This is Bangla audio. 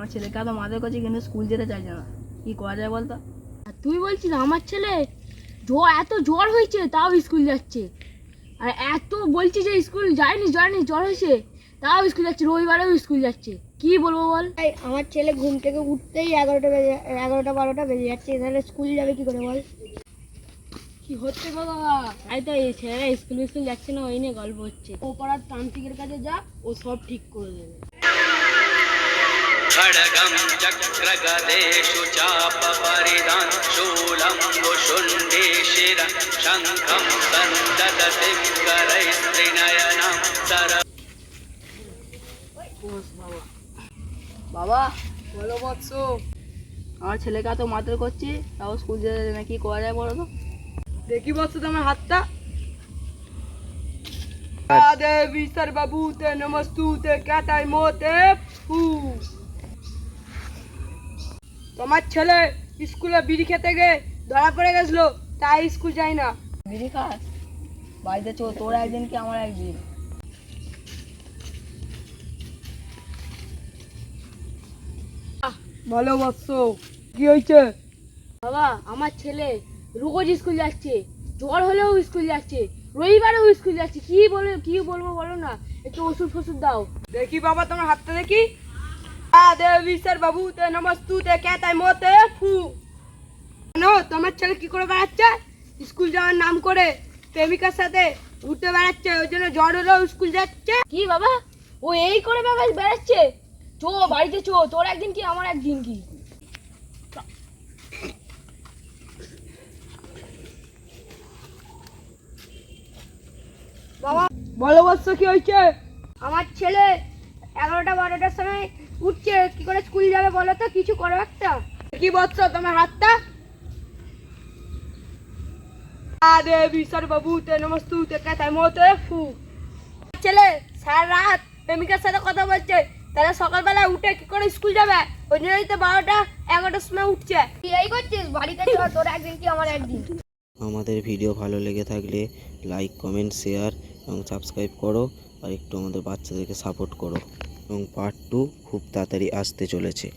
আমার ছেলেকে এত মাথায় করছে কিন্তু স্কুল যেতে চাইছে না, কি করা যায় বলতো? আর তুই বলছিস আমার ছেলে এত জ্বর হয়েছে তাও স্কুল যাচ্ছে, আর এত বলছি যে স্কুল যায়নি জ্বর হয়েছে তাও স্কুল যাচ্ছে, রবিবারেও স্কুল যাচ্ছে। কি বলবো বল? আমার ছেলে ঘুম থেকে উঠতেই 11টা 12টা বেজে যাচ্ছে, তাহলে স্কুল যাবে কি করে বল? কি হচ্ছে গো বাবা? তাই তো এই ছেলেরা স্কুল যাচ্ছে না, ওই নিয়ে গল্প হচ্ছে। ও পাড়ার তান্ত্রিকের কাছে যা, ও সব ঠিক করে দেবে। खड्गं चक्रगदेषु चापपरिधां शूलं वुशुण्डीशिरा शङ्खं सन्ददतिं करैस्त्रिनयनं सर। বাবা বলো বৎস, আমার ছেলেকে এত মাথায় করছি তাও স্কুল যেতে চাইছে না, কি করা যায় বলো তো? দেখি বৎস তোমার হাতটা। দেবী সর্বভূতে নমস্তুতে ক্যাতাই মোতে ফু। তোমার ছেলে স্কুলে বিড়ি খেতে গিয়ে ধরা পড়ে গেছিল, তাই স্কুল যায় না। বিড়ি খাস? বাড়িতে চো, তোর একদিন কি আমার একদিন। ভালো বৎস, কি হয়েছে? বাবা আমার ছেলে রোজ স্কুল যাচ্ছে, জ্বর হলেও স্কুল যাচ্ছে, রবিবারেও স্কুল যাচ্ছে। কি বলবো বলো না, একটু ওষুধ ফষুধ দাও। দেখি বাবা তোমার হাতটা দেখি। দেবী সর্বভূতে নমস্তুতে ক্যাতাই মোতে ফু। জানো তোমার ছেলে কি করে বেড়াচ্ছে? স্কুল যাওয়ার নাম করে প্রেমিকার সাথে ঘুরতে বেড়াচ্ছে, ওই জন্য জ্বর হলেও স্কুল যাচ্ছে। কি বাবা, ও এই করে বেড়াচ্ছে? চো বাড়িতে চো, তোর একদিন কি আমার একদিন কি। বাবা বলো বৎস কি হয়েছে? আমার ছেলে 11টা 12টার সময় উঠছে, কি করে স্কুল যাবে বলো তো? কিছু করো একটা। কি বৎস তোমার হাতটা? দেবী সর্বভূতে নমস্তুতে ক্যাতাই মোতে ফু। ছেলে সারা রাত প্রেমিকার সাথে কথা বলছে, তাহলে সকালবেলা উঠে কি করে স্কুল যাবে? ওই জন্যই তো 12টা 11টার সময় উঠছে। তুই এই করছিস, বাড়িতে চল, তোর একদিন কি আমার একদিন। আমাদের ভিডিও ভালো লেগে থাকলে লাইক কমেন্ট শেয়ার এবং সাবস্ক্রাইব করো, আর একটু আমাদের বাচ্চাদেরকে সাপোর্ট করো। এবং পার্ট 2 খুব তাড়াতাড়ি আসতে চলেছে।